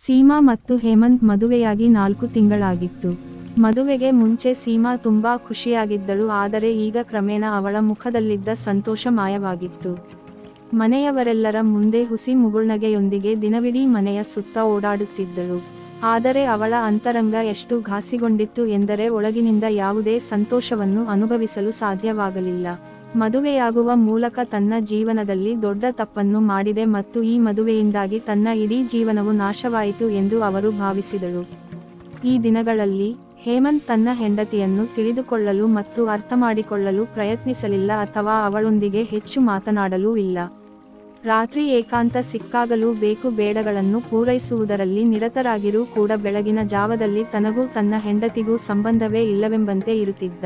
ಸೀಮಾ ಮತ್ತು ಹೇಮಂತ್ ಮದುವೆಯಾಗಿ 4 ತಿಂಗಳಾಗಿತ್ತು. ಮದುವೆಗೆ ಮುಂಚೆ ಸೀಮಾ ತುಂಬಾ ಖುಷಿಯಾಗಿದ್ದಳು. ಆದರೆ ಈಗ ಕ್ರಮೇಣ ಅವಳ ಮುಖದಲ್ಲಿದ್ದ ಸಂತೋಷ ಮಾಯವಾಗಿತ್ತು. ಮನೆಯವರೆಲ್ಲರ ಮುಂದೆ ಹುಸಿ ಮುಗುಳ್ನಗೆಯೊಂದಿಗೆ ದಿನವಿಡೀ ಮನೆಯ ಸುತ್ತ ಓಡಾಡುತ್ತಿದ್ದಳು. ಆದರೆ ಅವಳ ಅಂತರಂಗ ಎಷ್ಟು ಘಾಸಿಗೊಂಡಿತ್ತು ಎಂದರೆ ಒಳಗಿನಿಂದ ಯಾವುದೇ ಸಂತೋಷವನ್ನು ಅನುಭವಿಸಲು ಸಾಧ್ಯವಾಗಲಿಲ್ಲ. ಮದುವೆಯಾಗುವ ಮೂಲಕ ತನ್ನ ಜೀವನದಲ್ಲಿ ದೊಡ್ಡ ತಪ್ಪನ್ನು ಮಾಡಿದೆ ಮತ್ತು ಈ ಮದುವೆಯಿಂದಾಗಿ ತನ್ನ ಇಡೀ ಜೀವನವು ನಾಶವಾಯಿತು ಎಂದು ಅವರು ಭಾವಿಸಿದಳು. ಈ ದಿನಗಳಲ್ಲಿ ಹೇಮಂತ್ ತನ್ನ ಹೆಂಡತಿಯನ್ನು ತಿಳಿದುಕೊಳ್ಳಲು ಮತ್ತು ಅರ್ಥಮಾಡಿಕೊಳ್ಳಲು ಪ್ರಯತ್ನಿಸಲಿಲ್ಲ ಅಥವಾ ಅವಳೊಂದಿಗೆ ಹೆಚ್ಚು ಮಾತನಾಡಲೂ ಇಲ್ಲ. ರಾತ್ರಿ ಏಕಾಂತ ಸಿಕ್ಕಾಗಲೂ ಬೇಕು ಬೇಡಗಳನ್ನು ಪೂರೈಸುವುದರಲ್ಲಿ ನಿರತರಾಗಿರೂ ಕೂಡ ಬೆಳಗಿನ ಜಾವದಲ್ಲಿ ತನಗೂ ತನ್ನ ಹೆಂಡತಿಗೂ ಸಂಬಂಧವೇ ಇಲ್ಲವೆಂಬಂತೆ ಇರುತ್ತಿದ್ದ.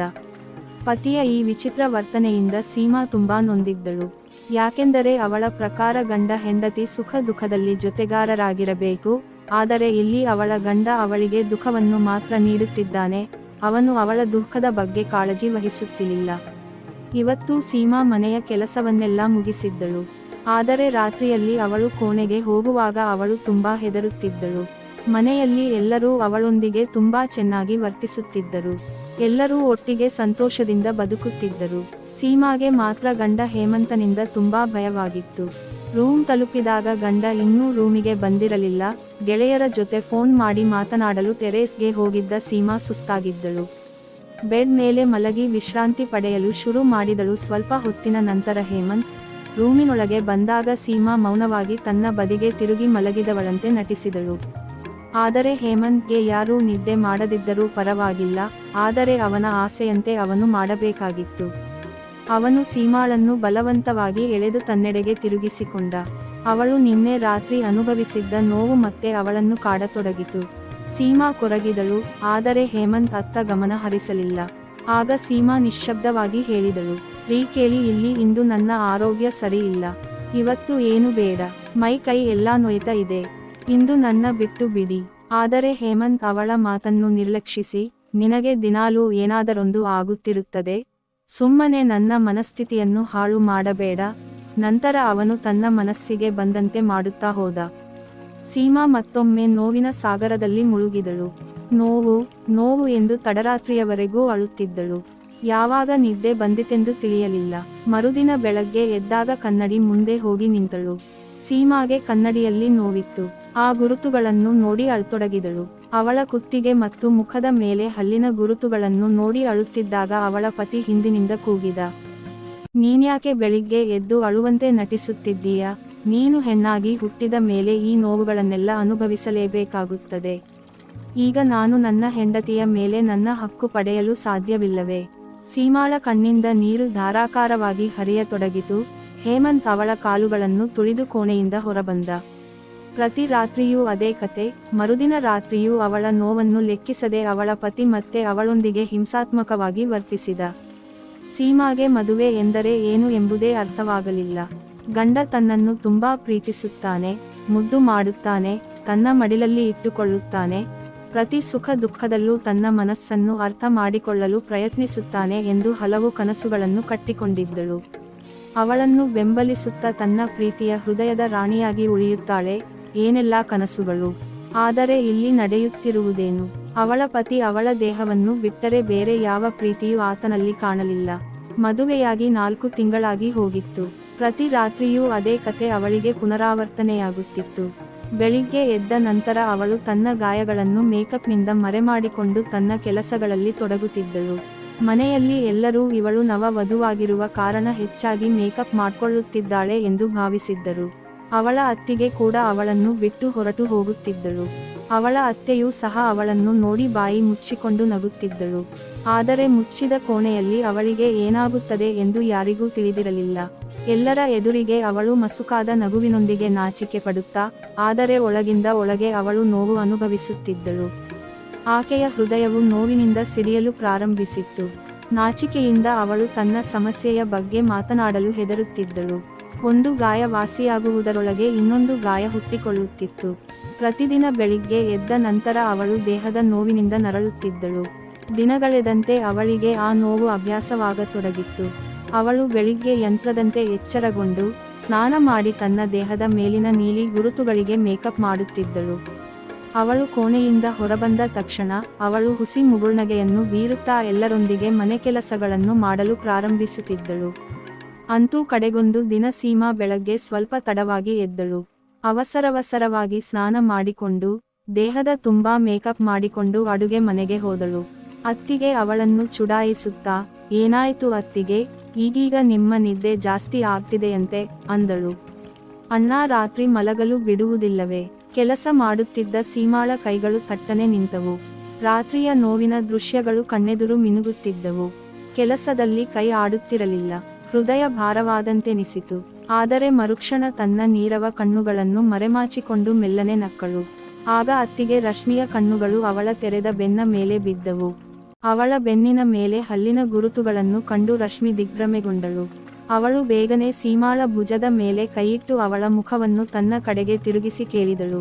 ಪತಿಯ ಈ ವಿಚಿತ್ರ ವರ್ತನೆಯಿಂದ ಸೀಮಾ ತುಂಬಾ ನೊಂದಿದ್ದಳು. ಯಾಕೆಂದರೆ ಅವಳ ಪ್ರಕಾರ ಗಂಡ ಹೆಂಡತಿ ಸುಖ ದುಃಖದಲ್ಲಿ ಜೊತೆಗಾರರಾಗಿರಬೇಕು. ಆದರೆ ಇಲ್ಲಿ ಅವಳ ಗಂಡ ಅವಳಿಗೆ ದುಃಖವನ್ನು ಮಾತ್ರ ನೀಡುತ್ತಿದ್ದಾನೆ. ಅವನು ಅವಳ ದುಃಖದ ಬಗ್ಗೆ ಕಾಳಜಿ ವಹಿಸುತ್ತಿಲ್ಲ. ಇವತ್ತು ಸೀಮಾ ಮನೆಯ ಕೆಲಸವನ್ನೆಲ್ಲ ಮುಗಿಸಿದ್ದಳು. ಆದರೆ ರಾತ್ರಿಯಲ್ಲಿ ಅವಳು ಕೋಣೆಗೆ ಹೋಗುವಾಗ ಅವಳು ತುಂಬಾ ಹೆದರುತ್ತಿದ್ದಳು. ಮನೆಯಲ್ಲಿ ಎಲ್ಲರೂ ಅವಳೊಂದಿಗೆ ತುಂಬಾ ಚೆನ್ನಾಗಿ ವರ್ತಿಸುತ್ತಿದ್ದರು. ಎಲ್ಲರೂ ಒಟ್ಟಿಗೆ ಸಂತೋಷದಿಂದ ಬದುಕುತ್ತಿದ್ದರು. ಸೀಮಾಗೆ ಮಾತ್ರ ಗಂಡ ಹೇಮಂತನಿಂದ ತುಂಬಾ ಭಯವಾಗಿತ್ತು. ರೂಮ್ ತಲುಪಿದಾಗ ಗಂಡ ಇನ್ನೂ ರೂಮಿಗೆ ಬಂದಿರಲಿಲ್ಲ. ಗೆಳೆಯರ ಜೊತೆ ಫೋನ್ ಮಾಡಿ ಮಾತನಾಡಲು ಟೆರೇಸ್ಗೆ ಹೋಗಿದ್ದ ಸೀಮಾ ಸುಸ್ತಾಗಿದ್ದಳು. ಬೆಡ್ ಮೇಲೆ ಮಲಗಿ ವಿಶ್ರಾಂತಿ ಪಡೆಯಲು ಶುರು ಮಾಡಿದಳು. ಸ್ವಲ್ಪ ಹೊತ್ತಿನ ನಂತರ ಹೇಮಂತ್ ರೂಮಿನೊಳಗೆ ಬಂದಾಗ ಸೀಮಾ ಮೌನವಾಗಿ ತನ್ನ ಬದಿಗೆ ತಿರುಗಿ ಮಲಗಿದವಳಂತೆ ನಟಿಸಿದಳು. ಆದರೆ ಹೇಮಂತ್ಗೆ ಯಾರೂ ನಿದ್ದೆ ಮಾಡದಿದ್ದರೂ ಪರವಾಗಿಲ್ಲ. ಆದರೆ ಅವನ ಆಸೆಯಂತೆ ಅವನು ಮಾಡಬೇಕಾಗಿತ್ತು. ಅವನು ಸೀಮಾಳನ್ನು ಬಲವಂತವಾಗಿ ಎಳೆದು ತನ್ನೆಡೆಗೆ ತಿರುಗಿಸಿಕೊಂಡ. ಅವಳು ನಿನ್ನೆ ರಾತ್ರಿ ಅನುಭವಿಸಿದ್ದ ನೋವು ಮತ್ತೆ ಅವಳನ್ನು ಕಾಡತೊಡಗಿತು. ಸೀಮಾ ಕೊರಗಿದಳು. ಆದರೆ ಹೇಮಂತ್ ಅತ್ತ ಗಮನ ಹರಿಸಲಿಲ್ಲ. ಆಗ ಸೀಮಾ ನಿಶ್ಶಬ್ದವಾಗಿ ಹೇಳಿದಳು, ಕೇಳಿ ಇಲ್ಲಿ, ಇಂದು ನನ್ನ ಆರೋಗ್ಯ ಸರಿ ಇಲ್ಲ. ಇವತ್ತು ಏನು ಬೇಡ. ಮೈ ಕೈ ಎಲ್ಲಾ ನೋಯ್ತಾ ಇದೆ. ಇಂದು ನನ್ನ ಬಿಟ್ಟು ಬಿಡಿ. ಆದರೆ ಹೇಮಂತ್ ಅವಳ ಮಾತನ್ನು ನಿರ್ಲಕ್ಷಿಸಿ, ನಿನಗೆ ದಿನಾಲೂ ಏನಾದರೊಂದು ಆಗುತ್ತಿರುತ್ತದೆ. ಸುಮ್ಮನೆ ನನ್ನ ಮನಸ್ಥಿತಿಯನ್ನು ಹಾಳು ಮಾಡಬೇಡ. ನಂತರ ಅವನು ತನ್ನ ಮನಸ್ಸಿಗೆ ಬಂದಂತೆ ಮಾಡುತ್ತಾ ಹೋದ. ಸೀಮಾ ಮತ್ತೊಮ್ಮೆ ನೋವಿನ ಸಾಗರದಲ್ಲಿ ಮುಳುಗಿದಳು. ನೋವು ನೋವು ಎಂದು ತಡರಾತ್ರಿಯವರೆಗೂ ಅಳುತ್ತಿದ್ದಳು. ಯಾವಾಗ ನಿದ್ದೆ ಬಂದಿತೆಂದು ತಿಳಿಯಲಿಲ್ಲ. ಮರುದಿನ ಬೆಳಗ್ಗೆ ಎದ್ದಾಗ ಕನ್ನಡಿ ಮುಂದೆ ಹೋಗಿ ನಿಂತಳು. ಸೀಮಾಗೆ ಕನ್ನಡಿಯಲ್ಲಿ ನೋವಿತ್ತು. ಆ ಗುರುತುಗಳನ್ನು ನೋಡಿ ಅಳತೊಡಗಿದಳು. ಅವಳ ಕುತ್ತಿಗೆ ಮತ್ತು ಮುಖದ ಮೇಲೆ ಹಲ್ಲಿನ ಗುರುತುಗಳನ್ನು ನೋಡಿ ಅಳುತ್ತಿದ್ದಾಗ ಅವಳ ಪತಿ ಹಿಂದಿನಿಂದ ಕೂಗಿದ, ನೀನ್ಯಾಕೆ ಬೆಳಿಗ್ಗೆ ಎದ್ದು ಅಳುವಂತೆ ನಟಿಸುತ್ತಿದ್ದೀಯಾ? ನೀನು ಹೆಣ್ಣಾಗಿ ಹುಟ್ಟಿದ ಮೇಲೆ ಈ ನೋವುಗಳನ್ನೆಲ್ಲ ಅನುಭವಿಸಲೇಬೇಕಾಗುತ್ತದೆ. ಈಗ ನಾನು ನನ್ನ ಹೆಂಡತಿಯ ಮೇಲೆ ನನ್ನ ಹಕ್ಕು ಪಡೆಯಲು ಸಾಧ್ಯವಿಲ್ಲವೇ? ಸೀಮಾಳ ಕಣ್ಣಿಂದ ನೀರು ಧಾರಾಕಾರವಾಗಿ ಹರಿಯತೊಡಗಿತು. ಹೇಮಂತ್ ಅವಳ ಕಾಲುಗಳನ್ನು ತುಳಿದು ಕೋಣೆಯಿಂದ ಹೊರಬಂದ. ಪ್ರತಿ ರಾತ್ರಿಯೂ ಅದೇ ಕತೆ. ಮರುದಿನ ರಾತ್ರಿಯೂ ಅವಳ ನೋವನ್ನು ಲೆಕ್ಕಿಸದೆ ಅವಳ ಪತಿ ಮತ್ತೆ ಅವಳೊಂದಿಗೆ ಹಿಂಸಾತ್ಮಕವಾಗಿ ವರ್ತಿಸಿದ. ಸೀಮಾಗೆ ಮದುವೆ ಎಂದರೆ ಏನು ಎಂಬುದೇ ಅರ್ಥವಾಗಲಿಲ್ಲ. ಗಂಡ ತನ್ನನ್ನು ತುಂಬಾ ಪ್ರೀತಿಸುತ್ತಾನೆ, ಮುದ್ದು ಮಾಡುತ್ತಾನೆ, ತನ್ನ ಮಡಿಲಲ್ಲಿ ಇಟ್ಟುಕೊಳ್ಳುತ್ತಾನೆ, ಪ್ರತಿ ಸುಖ ದುಃಖದಲ್ಲೂ ತನ್ನ ಮನಸ್ಸನ್ನು ಅರ್ಥ ಮಾಡಿಕೊಳ್ಳಲು ಪ್ರಯತ್ನಿಸುತ್ತಾನೆ ಎಂದು ಹಲವು ಕನಸುಗಳನ್ನು ಕಟ್ಟಿಕೊಂಡಿದ್ದಳು. ಅವಳನ್ನು ಬೆಂಬಲಿಸುತ್ತಾ ತನ್ನ ಪ್ರೀತಿಯ ಹೃದಯದ ರಾಣಿಯಾಗಿ ಉಳಿಯುತ್ತಾಳೆ. ಏನೆಲ್ಲಾ ಕನಸುಗಳು! ಆದರೆ ಇಲ್ಲಿ ನಡೆಯುತ್ತಿರುವುದೇನು? ಅವಳ ಪತಿ ಅವಳ ದೇಹವನ್ನು ಬಿಟ್ಟರೆ ಬೇರೆ ಯಾವ ಪ್ರೀತಿಯೂ ಆತನಲ್ಲಿ ಕಾಣಲಿಲ್ಲ. ಮದುವೆಯಾಗಿ 4 ತಿಂಗಳಾಗಿ ಹೋಗಿತ್ತು. ಪ್ರತಿ ರಾತ್ರಿಯೂ ಅದೇ ಕತೆ ಅವಳಿಗೆ ಪುನರಾವರ್ತನೆಯಾಗುತ್ತಿತ್ತು. ಬೆಳಿಗ್ಗೆ ಎದ್ದ ನಂತರ ಅವಳು ತನ್ನ ಗಾಯಗಳನ್ನು ಮೇಕಪ್ನಿಂದ ಮರೆಮಾಡಿಕೊಂಡು ತನ್ನ ಕೆಲಸಗಳಲ್ಲಿ ತೊಡಗುತ್ತಿದ್ದಳು. ಮನೆಯಲ್ಲಿ ಎಲ್ಲರೂ ಇವಳು ನವ ವಧುವಾಗಿರುವ ಕಾರಣ ಹೆಚ್ಚಾಗಿ ಮೇಕಪ್ ಮಾಡಿಕೊಳ್ಳುತ್ತಿದ್ದಾಳೆ ಎಂದು ಭಾವಿಸಿದ್ದರು. ಅವಳ ಅತ್ತಿಗೆ ಕೂಡ ಅವಳನ್ನು ಬಿಟ್ಟು ಹೊರಟು ಹೋಗುತ್ತಿದ್ದಳು. ಅವಳ ಅತ್ತೆಯೂ ಸಹ ಅವಳನ್ನು ನೋಡಿ ಬಾಯಿ ಮುಚ್ಚಿಕೊಂಡು ನಗುತ್ತಿದ್ದಳು. ಆದರೆ ಮುಚ್ಚಿದ ಕೋಣೆಯಲ್ಲಿ ಅವಳಿಗೆ ಏನಾಗುತ್ತದೆ ಎಂದು ಯಾರಿಗೂ ತಿಳಿದಿರಲಿಲ್ಲ. ಎಲ್ಲರ ಎದುರಿಗೆ ಅವಳು ಮಸುಕಾದ ನಗುವಿನೊಂದಿಗೆ ನಾಚಿಕೆ ಪಡುತ್ತಾ, ಆದರೆ ಒಳಗಿಂದ ಒಳಗೆ ಅವಳು ನೋವು ಅನುಭವಿಸುತ್ತಿದ್ದಳು. ಆಕೆಯ ಹೃದಯವು ನೋವಿನಿಂದ ಸಿಡಿಯಲು ಪ್ರಾರಂಭಿಸಿತ್ತು. ನಾಚಿಕೆಯಿಂದ ಅವಳು ತನ್ನ ಸಮಸ್ಯೆಯ ಬಗ್ಗೆ ಮಾತನಾಡಲು ಹೆದರುತ್ತಿದ್ದಳು. ಒಂದು ಗಾಯ ವಾಸಿಯಾಗುವುದರೊಳಗೆ ಇನ್ನೊಂದು ಗಾಯ ಹುಟ್ಟಿಕೊಳ್ಳುತ್ತಿತ್ತು. ಪ್ರತಿದಿನ ಬೆಳಿಗ್ಗೆ ಎದ್ದ ನಂತರ ಅವಳು ದೇಹದ ನೋವಿನಿಂದ ನರಳುತ್ತಿದ್ದಳು. ದಿನಗಳೆದಂತೆ ಅವಳಿಗೆ ಆ ನೋವು ಅಭ್ಯಾಸವಾಗತೊಡಗಿತ್ತು. ಅವಳು ಬೆಳಿಗ್ಗೆ ಯಂತ್ರದಂತೆ ಎಚ್ಚರಗೊಂಡು ಸ್ನಾನ ಮಾಡಿ ತನ್ನ ದೇಹದ ಮೇಲಿನ ನೀಲಿ ಗುರುತುಗಳಿಗೆ ಮೇಕಪ್ ಮಾಡುತ್ತಿದ್ದಳು. ಅವಳು ಕೋಣೆಯಿಂದ ಹೊರಬಂದ ತಕ್ಷಣ ಅವಳು ಹುಸಿ ಮುಗುಳ್ನಗೆಯನ್ನು ಬೀರುತ್ತಾ ಎಲ್ಲರೊಂದಿಗೆ ಮನೆ ಕೆಲಸಗಳನ್ನು ಮಾಡಲು ಪ್ರಾರಂಭಿಸುತ್ತಿದ್ದಳು. ಅಂತೂ ಕಡೆಗೊಂದು ದಿನ ಸೀಮಾ ಬೆಳಗ್ಗೆ ಸ್ವಲ್ಪ ತಡವಾಗಿ ಎದ್ದಳು. ಅವಸರವಸರವಾಗಿ ಸ್ನಾನ ಮಾಡಿಕೊಂಡು ದೇಹದ ತುಂಬಾ ಮೇಕಪ್ ಮಾಡಿಕೊಂಡು ಅಡುಗೆ ಮನೆಗೆ ಹೋದಳು. ಅತ್ತಿಗೆ ಅವಳನ್ನು ಚುಡಾಯಿಸುತ್ತಾ, ಏನಾಯ್ತು ಅತ್ತಿಗೆ, ಈಗೀಗ ನಿಮ್ಮ ನಿದ್ದೆ ಜಾಸ್ತಿ ಆಗ್ತಿದೆಯಂತೆ ಅಂದಳು. ಅಣ್ಣ ರಾತ್ರಿ ಮಲಗಲು ಬಿಡುವುದಿಲ್ಲವೇ? ಕೆಲಸ ಮಾಡುತ್ತಿದ್ದ ಸೀಮಾಳ ಕೈಗಳು ತಟ್ಟನೆ ನಿಂತವು. ರಾತ್ರಿಯ ನೋವಿನ ದೃಶ್ಯಗಳು ಕಣ್ಣೆದುರು ಮಿನುಗುತ್ತಿದ್ದವು. ಕೆಲಸದಲ್ಲಿ ಕೈ ಆಡುತ್ತಿರಲಿಲ್ಲ. ಹೃದಯ ಭಾರವಾದಂತೆನಿಸಿತು. ಆದರೆ ಮರುಕ್ಷಣ ತನ್ನ ನೀರವ ಕಣ್ಣುಗಳನ್ನು ಮರೆಮಾಚಿಕೊಂಡು ಮೆಲ್ಲನೆ ನಕ್ಕಳು. ಆಗ ಅತ್ತಿಗೆ ರಶ್ಮಿಯ ಕಣ್ಣುಗಳು ಅವಳ ತೆರೆದ ಬೆನ್ನ ಮೇಲೆ ಬಿದ್ದವು. ಅವಳ ಬೆನ್ನಿನ ಮೇಲೆ ಹಲ್ಲಿನ ಗುರುತುಗಳನ್ನು ಕಂಡು ರಶ್ಮಿ ದಿಗ್ಭ್ರಮೆಗೊಂಡಳು. ಅವಳು ಬೇಗನೆ ಸೀಮಾಳ ಭುಜದ ಮೇಲೆ ಕೈಯಿಟ್ಟು ಅವಳ ಮುಖವನ್ನು ತನ್ನ ಕಡೆಗೆ ತಿರುಗಿಸಿ ಕೇಳಿದಳು.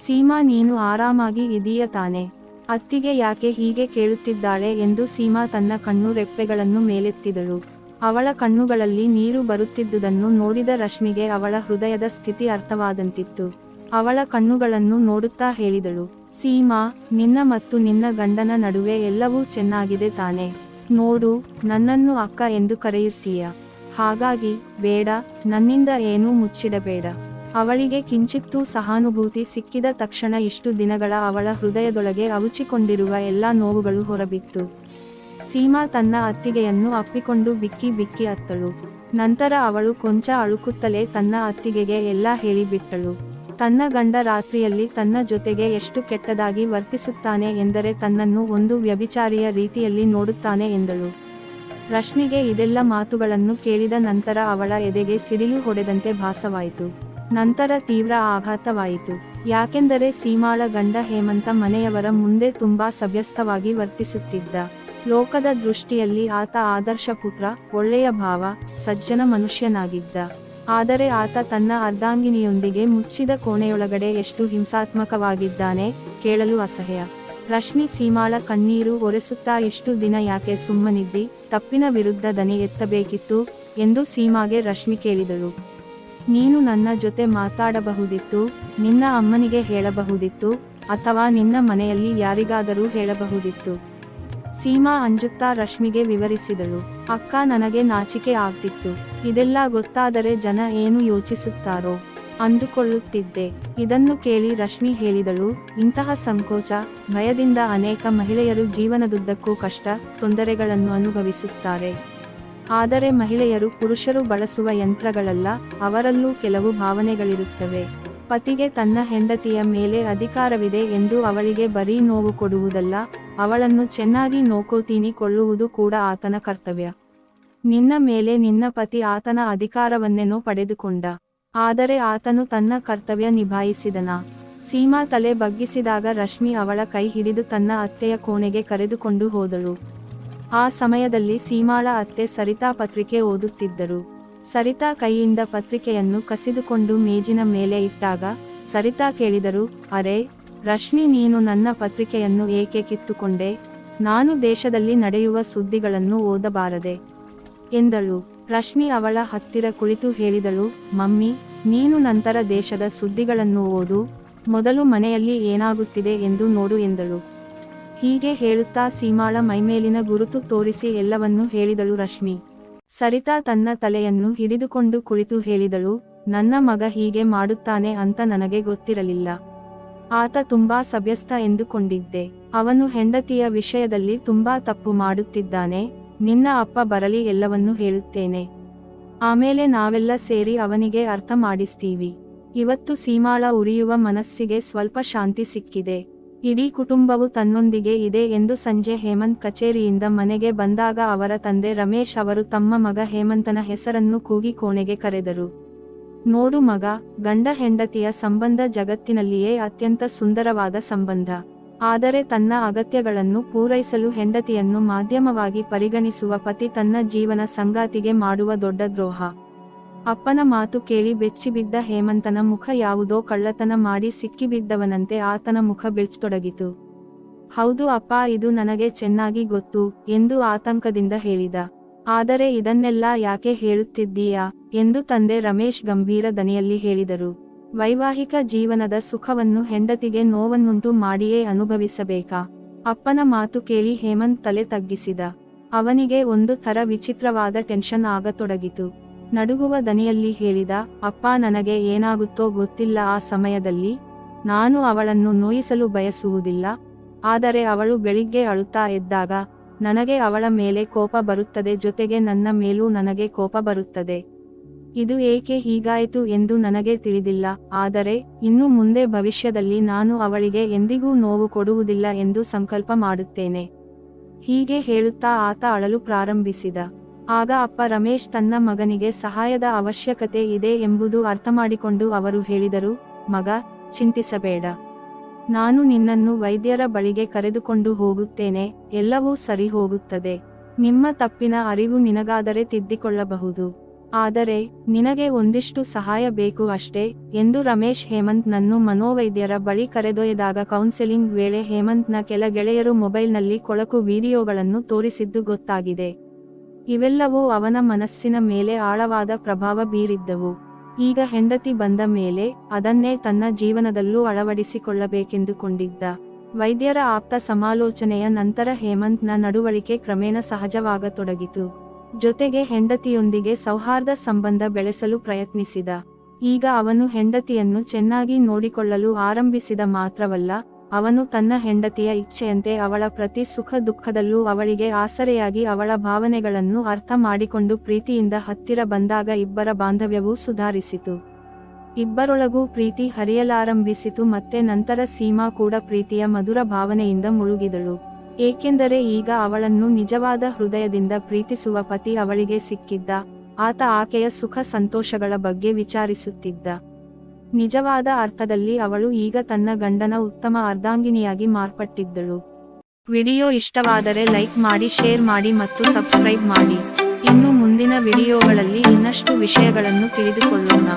ಸೀಮಾ, ನೀನು ಆರಾಮಾಗಿ ಇದೀಯ ತಾನೆ? ಅತ್ತಿಗೆ ಯಾಕೆ ಹೀಗೆ ಕೇಳುತ್ತಿದ್ದಾಳೆ ಎಂದು ಸೀಮಾ ತನ್ನ ಕಣ್ಣು ರೆಪ್ಪೆಗಳನ್ನು ಮೇಲೆತ್ತಿದಳು. ಅವಳ ಕಣ್ಣುಗಳಲ್ಲಿ ನೀರು ಬರುತ್ತಿದ್ದುದನ್ನು ನೋಡಿದ ರಶ್ಮಿಗೆ ಅವಳ ಹೃದಯದ ಸ್ಥಿತಿ ಅರ್ಥವಾದಂತಿತ್ತು. ಅವಳ ಕಣ್ಣುಗಳನ್ನು ನೋಡುತ್ತಾ ಹೇಳಿದಳು, ಸೀಮಾ, ನಿನ್ನ ಮತ್ತು ನಿನ್ನ ಗಂಡನ ನಡುವೆ ಎಲ್ಲವೂ ಚೆನ್ನಾಗಿದೆ ತಾನೆ? ನೋಡು, ನನ್ನನ್ನು ಅಕ್ಕ ಎಂದು ಕರೆಯುತ್ತೀಯ. ಹಾಗಾಗಿ ಬೇಡ, ನನ್ನಿಂದ ಏನೂ ಮುಚ್ಚಿಡಬೇಡ. ಅವಳಿಗೆ ಕಿಂಚಿತ್ತೂ ಸಹಾನುಭೂತಿ ಸಿಕ್ಕಿದ ತಕ್ಷಣ ಇಷ್ಟು ದಿನಗಳ ಅವಳ ಹೃದಯದೊಳಗೆ ಅವುಚಿಕೊಂಡಿರುವ ಎಲ್ಲಾ ನೋವುಗಳು ಹೊರಬಿತ್ತು. ಸೀಮಾ ತನ್ನ ಅತ್ತಿಗೆಯನ್ನು ಅಪ್ಪಿಕೊಂಡು ಬಿಕ್ಕಿ ಬಿಕ್ಕಿ ಅತ್ತಳು. ನಂತರ ಅವಳು ಕೊಂಚ ಅಳುಕುತ್ತಲೇ ತನ್ನ ಅತ್ತಿಗೆಗೆ ಎಲ್ಲ ಹೇಳಿಬಿಟ್ಟಳು. ತನ್ನ ಗಂಡ ರಾತ್ರಿಯಲ್ಲಿ ತನ್ನ ಜೊತೆಗೆ ಎಷ್ಟು ಕೆಟ್ಟದಾಗಿ ವರ್ತಿಸುತ್ತಾನೆ ಎಂದರೆ ತನ್ನನ್ನು ಒಂದು ವ್ಯಭಿಚಾರಿಯ ರೀತಿಯಲ್ಲಿ ನೋಡುತ್ತಾನೆ ಎಂದಳು. ರಶ್ಮಿಗೆ ಇದೆಲ್ಲ ಮಾತುಗಳನ್ನು ಕೇಳಿದ ನಂತರ ಅವಳ ಎದೆಗೆ ಸಿಡಿಲು ಹೊಡೆದಂತೆ ಭಾಸವಾಯಿತು. ನಂತರ ತೀವ್ರ ಆಘಾತವಾಯಿತು. ಯಾಕೆಂದರೆ ಸೀಮಾಳ ಗಂಡ ಹೇಮಂತ ಮನೆಯವರ ಮುಂದೆ ತುಂಬಾ ಸಭ್ಯಸ್ಥವಾಗಿ ವರ್ತಿಸುತ್ತಿದ್ದ. ಲೋಕದ ದೃಷ್ಟಿಯಲ್ಲಿ ಆತ ಆದರ್ಶ ಪುತ್ರ, ಒಳ್ಳೆಯ ಭಾವ, ಸಜ್ಜನ ಮನುಷ್ಯನಾಗಿದ್ದ. ಆದರೆ ಆತ ತನ್ನ ಅರ್ಧಾಂಗಿನಿಯೊಂದಿಗೆ ಮುಚ್ಚಿದ ಕೋಣೆಯೊಳಗಡೆ ಎಷ್ಟು ಹಿಂಸಾತ್ಮಕವಾಗಿದ್ದಾನೆ, ಕೇಳಲು ಅಸಹ್ಯ. ರಶ್ಮಿ ಸೀಮಾಳ ಕಣ್ಣೀರು ಒರೆಸುತ್ತಾ, ಇಷ್ಟು ದಿನ ಯಾಕೆ ಸುಮ್ಮನಿದ್ದಿ? ತಪ್ಪಿನ ವಿರುದ್ಧ ದನಿ ಎತ್ತಬೇಕಿತ್ತು ಎಂದು ಸೀಮಾಗೆ ರಶ್ಮಿ ಕೇಳಿದಳು. ನೀನು ನನ್ನ ಜೊತೆ ಮಾತಾಡಬಹುದಿತ್ತು, ನಿನ್ನ ಅಮ್ಮನಿಗೆ ಹೇಳಬಹುದಿತ್ತು, ಅಥವಾ ನಿನ್ನ ಮನೆಯಲ್ಲಿ ಯಾರಿಗಾದರೂ ಹೇಳಬಹುದಿತ್ತು. ಸೀಮಾ ಅಂಜುತ್ತಾ ರಶ್ಮಿಗೆ ವಿವರಿಸಿದಳು. ಅಕ್ಕ, ನನಗೆ ನಾಚಿಕೆ ಆಗ್ತಿತ್ತು. ಇದೆಲ್ಲ ಗೊತ್ತಾದರೆ ಜನ ಏನು ಯೋಚಿಸುತ್ತಾರೋ ಅಂದುಕೊಳ್ಳುತ್ತಿದ್ದೆ. ಇದನ್ನು ಕೇಳಿ ರಶ್ಮಿ ಹೇಳಿದಳು, ಇಂತಹ ಸಂಕೋಚ, ಭಯದಿಂದ ಅನೇಕ ಮಹಿಳೆಯರು ಜೀವನದುದ್ದಕ್ಕೂ ಕಷ್ಟ, ತೊಂದರೆಗಳನ್ನು ಅನುಭವಿಸುತ್ತಾರೆ. ಆದರೆ ಮಹಿಳೆಯರು ಪುರುಷರು ಬಳಸುವ ಯಂತ್ರಗಳಲ್ಲ, ಅವರಲ್ಲೂ ಕೆಲವು ಭಾವನೆಗಳಿರುತ್ತವೆ. ಪತಿಗೆ ತನ್ನ ಹೆಂಡತಿಯ ಮೇಲೆ ಅಧಿಕಾರವಿದೆ ಎಂದು ಅವಳಿಗೆ ಬರೀ ನೋವು ಕೊಡುವುದಲ್ಲ, ಅವಳನ್ನು ಚೆನ್ನಾಗಿ ನೋಡ್ಕೋತೀನಿ ಕೊಳ್ಳುವುದು ಕೂಡ ಆತನ ಕರ್ತವ್ಯ. ನಿನ್ನ ಮೇಲೆ ನಿನ್ನ ಪತಿ ಆತನ ಅಧಿಕಾರವನ್ನೇನೋ ಪಡೆದುಕೊಂಡ, ಆದರೆ ಆತನು ತನ್ನ ಕರ್ತವ್ಯ ನಿಭಾಯಿಸಿದನಾ? ಸೀಮಾ ತಲೆ ಬಗ್ಗಿಸಿದಾಗ ರಶ್ಮಿ ಅವಳ ಕೈ ಹಿಡಿದು ತನ್ನ ಅತ್ತೆಯ ಕೋಣೆಗೆ ಕರೆದುಕೊಂಡು ಹೋದಳು. ಆ ಸಮಯದಲ್ಲಿ ಸೀಮಾಳ ಅತ್ತೆ ಸರಿತಾ ಪತ್ರಿಕೆ ಓದುತ್ತಿದ್ದರು. ಸರಿತಾ ಕೈಯಿಂದ ಪತ್ರಿಕೆಯನ್ನು ಕಸಿದುಕೊಂಡು ಮೇಜಿನ ಮೇಲೆ ಇಟ್ಟಾಗ ಸರಿತಾ ಕೇಳಿದರು, ಅರೆ ರಶ್ಮಿ, ನೀನು ನನ್ನ ಪತ್ರಿಕೆಯನ್ನು ಏಕೆ ಕಿತ್ತುಕೊಂಡೆ? ನಾನು ದೇಶದಲ್ಲಿ ನಡೆಯುವ ಸುದ್ದಿಗಳನ್ನು ಓದಬಾರದೆ ಎಂದಳು. ರಶ್ಮಿ ಅವಳ ಹತ್ತಿರ ಕುಳಿತು ಹೇಳಿದಳು, ಮಮ್ಮಿ, ನೀನು ನಂತರ ದೇಶದ ಸುದ್ದಿಗಳನ್ನು ಓದು, ಮೊದಲು ಮನೆಯಲ್ಲಿ ಏನಾಗುತ್ತಿದೆ ಎಂದು ನೋಡು ಎಂದಳು. ಹೀಗೆ ಹೇಳುತ್ತಾ ಸೀಮಾಳ ಮೈಮೇಲಿನ ಗುರುತು ತೋರಿಸಿ ಎಲ್ಲವನ್ನೂ ಹೇಳಿದಳು ರಶ್ಮಿ. ಸರಿತಾ ತನ್ನ ತಲೆಯನ್ನು ಹಿಡಿದುಕೊಂಡು ಕುಳಿತು ಹೇಳಿದಳು, ನನ್ನ ಮಗ ಹೀಗೆ ಮಾಡುತ್ತಾನೆ ಅಂತ ನನಗೆ ಗೊತ್ತಿರಲಿಲ್ಲ. ಆತ ತುಂಬಾ ಸಭ್ಯಸ್ಥ ಎಂದುಕೊಂಡಿದ್ದೆ. ಅವನು ಹೆಂಡತಿಯ ವಿಷಯದಲ್ಲಿ ತುಂಬಾ ತಪ್ಪು ಮಾಡುತ್ತಿದ್ದಾನೆ. ನಿನ್ನ ಅಪ್ಪ ಬರಲಿ, ಎಲ್ಲವನ್ನೂ ಹೇಳುತ್ತೇನೆ. ಆಮೇಲೆ ನಾವೆಲ್ಲ ಸೇರಿ ಅವನಿಗೆ ಅರ್ಥ ಮಾಡಿಸ್ತೀವಿ. ಇವತ್ತು ಸೀಮಾಳ ಉರಿಯುವ ಮನಸ್ಸಿಗೆ ಸ್ವಲ್ಪ ಶಾಂತಿ ಸಿಕ್ಕಿದೆ. ಇಡೀ ಕುಟುಂಬವು ತನ್ನೊಂದಿಗೆ ಇದೆ ಎಂದು ಸಂಜೆ ಹೇಮಂತ್ ಕಚೇರಿಯಿಂದ ಮನೆಗೆ ಬಂದಾಗ ಅವರ ತಂದೆ ರಮೇಶ್ ಅವರು ತಮ್ಮ ಮಗ ಹೇಮಂತನ ಹೆಸರನ್ನು ಕೂಗಿ ಕೋಣೆಗೆ ಕರೆದರು. ನೋಡು ಮಗ, ಗಂಡ ಹೆಂಡತಿಯ ಸಂಬಂಧ ಜಗತ್ತಿನಲ್ಲಿಯೇ ಅತ್ಯಂತ ಸುಂದರವಾದ ಸಂಬಂಧ. ಆದರೆ ತನ್ನ ಅಗತ್ಯಗಳನ್ನು ಪೂರೈಸಲು ಹೆಂಡತಿಯನ್ನು ಮಾಧ್ಯಮವಾಗಿ ಪರಿಗಣಿಸುವ ಪತಿ ತನ್ನ ಜೀವನ ಸಂಗಾತಿಗೆ ಮಾಡುವ ದೊಡ್ಡ ದ್ರೋಹ. ಅಪ್ಪನ ಮಾತು ಕೇಳಿ ಬೆಚ್ಚಿಬಿದ್ದ ಹೇಮಂತನ ಮುಖ ಯಾವುದೋ ಕಳ್ಳತನ ಮಾಡಿ ಸಿಕ್ಕಿಬಿದ್ದವನಂತೆ ಆತನ ಮುಖ ಬೆಚ್ಚತೊಡಗಿತು. ಹೌದು ಅಪ್ಪ, ಇದು ನನಗೆ ಚೆನ್ನಾಗಿ ಗೊತ್ತು ಎಂದು ಆತಂಕದಿಂದ ಹೇಳಿದ. ಆದರೆ ಇದನ್ನೆಲ್ಲ ಯಾಕೆ ಹೇಳುತ್ತಿದ್ದೀಯಾ ಎಂದು ತಂದೆ ರಮೇಶ್ ಗಂಭೀರ ದನಿಯಲ್ಲಿ ಹೇಳಿದರು. ವೈವಾಹಿಕ ಜೀವನದ ಸುಖವನ್ನು ಹೆಂಡತಿಗೆ ನೋವನ್ನುಂಟು ಮಾಡಿಯೇ ಅನುಭವಿಸಬೇಕಾ? ಅಪ್ಪನ ಮಾತು ಕೇಳಿ ಹೇಮಂತ್ ತಲೆ ತಗ್ಗಿಸಿದ. ಅವನಿಗೆ ಒಂದು ಥರ ವಿಚಿತ್ರವಾದ ಟೆನ್ಷನ್ ಆಗತೊಡಗಿತು. ನಡುಗುವ ದನಿಯಲ್ಲಿ ಹೇಳಿದ, ಅಪ್ಪ, ನನಗೆ ಏನಾಗುತ್ತೋ ಗೊತ್ತಿಲ್ಲ. ಆ ಸಮಯದಲ್ಲಿ ನಾನು ಅವಳನ್ನು ನೋಯಿಸಲು ಬಯಸುವುದಿಲ್ಲ, ಆದರೆ ಅವಳು ಬೆಳಿಗ್ಗೆ ಅಳುತ್ತಾ ಎದ್ದಾಗ ನನಗೆ ಅವಳ ಮೇಲೆ ಕೋಪ ಬರುತ್ತದೆ, ಜೊತೆಗೆ ನನ್ನ ಮೇಲೂ ನನಗೆ ಕೋಪ ಬರುತ್ತದೆ. ಇದು ಏಕೆ ಹೀಗಾಯಿತು ಎಂದು ನನಗೆ ತಿಳಿದಿಲ್ಲ, ಆದರೆ ಇನ್ನು ಮುಂದೆ ಭವಿಷ್ಯದಲ್ಲಿ ನಾನು ಅವಳಿಗೆ ಎಂದಿಗೂ ನೋವು ಕೊಡುವುದಿಲ್ಲ ಎಂದು ಸಂಕಲ್ಪ ಮಾಡುತ್ತೇನೆ. ಹೀಗೆ ಹೇಳುತ್ತಾ ಆತ ಅಳಲು ಪ್ರಾರಂಭಿಸಿದ. ಆಗ ಅಪ್ಪ ರಮೇಶ್ ತನ್ನ ಮಗನಿಗೆ ಸಹಾಯದ ಅವಶ್ಯಕತೆ ಇದೆ ಎಂಬುದು ಅರ್ಥಮಾಡಿಕೊಂಡು ಅವರು ಹೇಳಿದರು, ಮಗ, ಚಿಂತಿಸಬೇಡ. ನಾನು ನಿನ್ನನ್ನು ವೈದ್ಯರ ಬಳಿಗೆ ಕರೆದುಕೊಂಡು ಹೋಗುತ್ತೇನೆ, ಎಲ್ಲವೂ ಸರಿ ಹೋಗುತ್ತದೆ. ನಿಮ್ಮ ತಪ್ಪಿನ ಅರಿವು ನಿನಗಾದರೆ ತಿದ್ದಿಕೊಳ್ಳಬಹುದು, ಆದರೆ ನಿನಗೆ ಒಂದಿಷ್ಟು ಸಹಾಯ ಬೇಕು ಅಷ್ಟೇ ಎಂದು ರಮೇಶ್ ಹೇಮಂತ್ನನ್ನು ಮನೋವೈದ್ಯರ ಬಳಿ ಕರೆದೊಯ್ದಾಗ ಕೌನ್ಸೆಲಿಂಗ್ ವೇಳೆ ಹೇಮಂತ್ನ ಕೆಲ ಗೆಳೆಯರು ಮೊಬೈಲ್ನಲ್ಲಿ ಕೊಳಕು ವಿಡಿಯೋಗಳನ್ನು ತೋರಿಸಿದ್ದು ಗೊತ್ತಾಗಿದೆ. ಇವೆಲ್ಲವೂ ಅವನ ಮನಸ್ಸಿನ ಮೇಲೆ ಆಳವಾದ ಪ್ರಭಾವ ಬೀರಿದ್ದವು. ಈಗ ಹೆಂಡತಿ ಬಂದ ಮೇಲೆ ಅದನ್ನೇ ತನ್ನ ಜೀವನದಲ್ಲೂ ಅಳವಡಿಸಿಕೊಳ್ಳಬೇಕೆಂದುಕೊಂಡಿದ್ದ. ವೈದ್ಯರ ಆಪ್ತ ಸಮಾಲೋಚನೆಯ ನಂತರ ಹೇಮಂತ್ನ ನಡವಳಿಕೆ ಕ್ರಮೇಣ ಸಹಜವಾಗತೊಡಗಿತು. ಜೊತೆಗೆ ಹೆಂಡತಿಯೊಂದಿಗೆ ಸೌಹಾರ್ದ ಸಂಬಂಧ ಬೆಳೆಸಲು ಪ್ರಯತ್ನಿಸಿದ. ಈಗ ಅವನು ಹೆಂಡತಿಯನ್ನು ಚೆನ್ನಾಗಿ ನೋಡಿಕೊಳ್ಳಲು ಆರಂಭಿಸಿದ ಮಾತ್ರವಲ್ಲ, ಅವನು ತನ್ನ ಹೆಂಡತಿಯ ಇಚ್ಛೆಯಂತೆ ಅವಳ ಪ್ರತಿ ಸುಖ ದುಃಖದಲ್ಲೂ ಅವಳಿಗೆ ಆಸರೆಯಾಗಿ ಅವಳ ಭಾವನೆಗಳನ್ನು ಅರ್ಥ ಮಾಡಿಕೊಂಡು ಪ್ರೀತಿಯಿಂದ ಹತ್ತಿರ ಬಂದಾಗ ಇಬ್ಬರ ಬಾಂಧವ್ಯವೂ ಸುಧಾರಿಸಿತು. ಇಬ್ಬರೊಳಗೂ ಪ್ರೀತಿ ಹರಿಯಲಾರಂಭಿಸಿತು. ಮತ್ತೆ ನಂತರ ಸೀಮಾ ಕೂಡ ಪ್ರೀತಿಯ ಮಧುರ ಭಾವನೆಯಿಂದ ಮುಳುಗಿದಳು. ಏಕೆಂದರೆ ಈಗ ಅವಳನ್ನು ನಿಜವಾದ ಹೃದಯದಿಂದ ಪ್ರೀತಿಸುವ ಪತಿ ಅವಳಿಗೆ ಸಿಕ್ಕಿದ್ದ. ಆತ ಆಕೆಯ ಸುಖ ಸಂತೋಷಗಳ ಬಗ್ಗೆ ವಿಚಾರಿಸುತ್ತಿದ್ದ. ನಿಜವಾದ ಅರ್ಥದಲ್ಲಿ ಅವಳು ಈಗ ತನ್ನ ಗಂಡನ ಉತ್ತಮ ಅರ್ಧಾಂಗಿನಿಯಾಗಿ ಮಾರ್ಪಟ್ಟಿದ್ದಳು. ವಿಡಿಯೋ ಇಷ್ಟವಾದರೆ ಲೈಕ್ ಮಾಡಿ, ಶೇರ್ ಮಾಡಿ ಮತ್ತು ಸಬ್ಸ್ಕ್ರೈಬ್ ಮಾಡಿ. ಇನ್ನು ಮುಂದಿನ ವಿಡಿಯೋಗಳಲ್ಲಿ ಇನ್ನಷ್ಟು ವಿಷಯಗಳನ್ನು ತಿಳಿದುಕೊಳ್ಳೋಣ.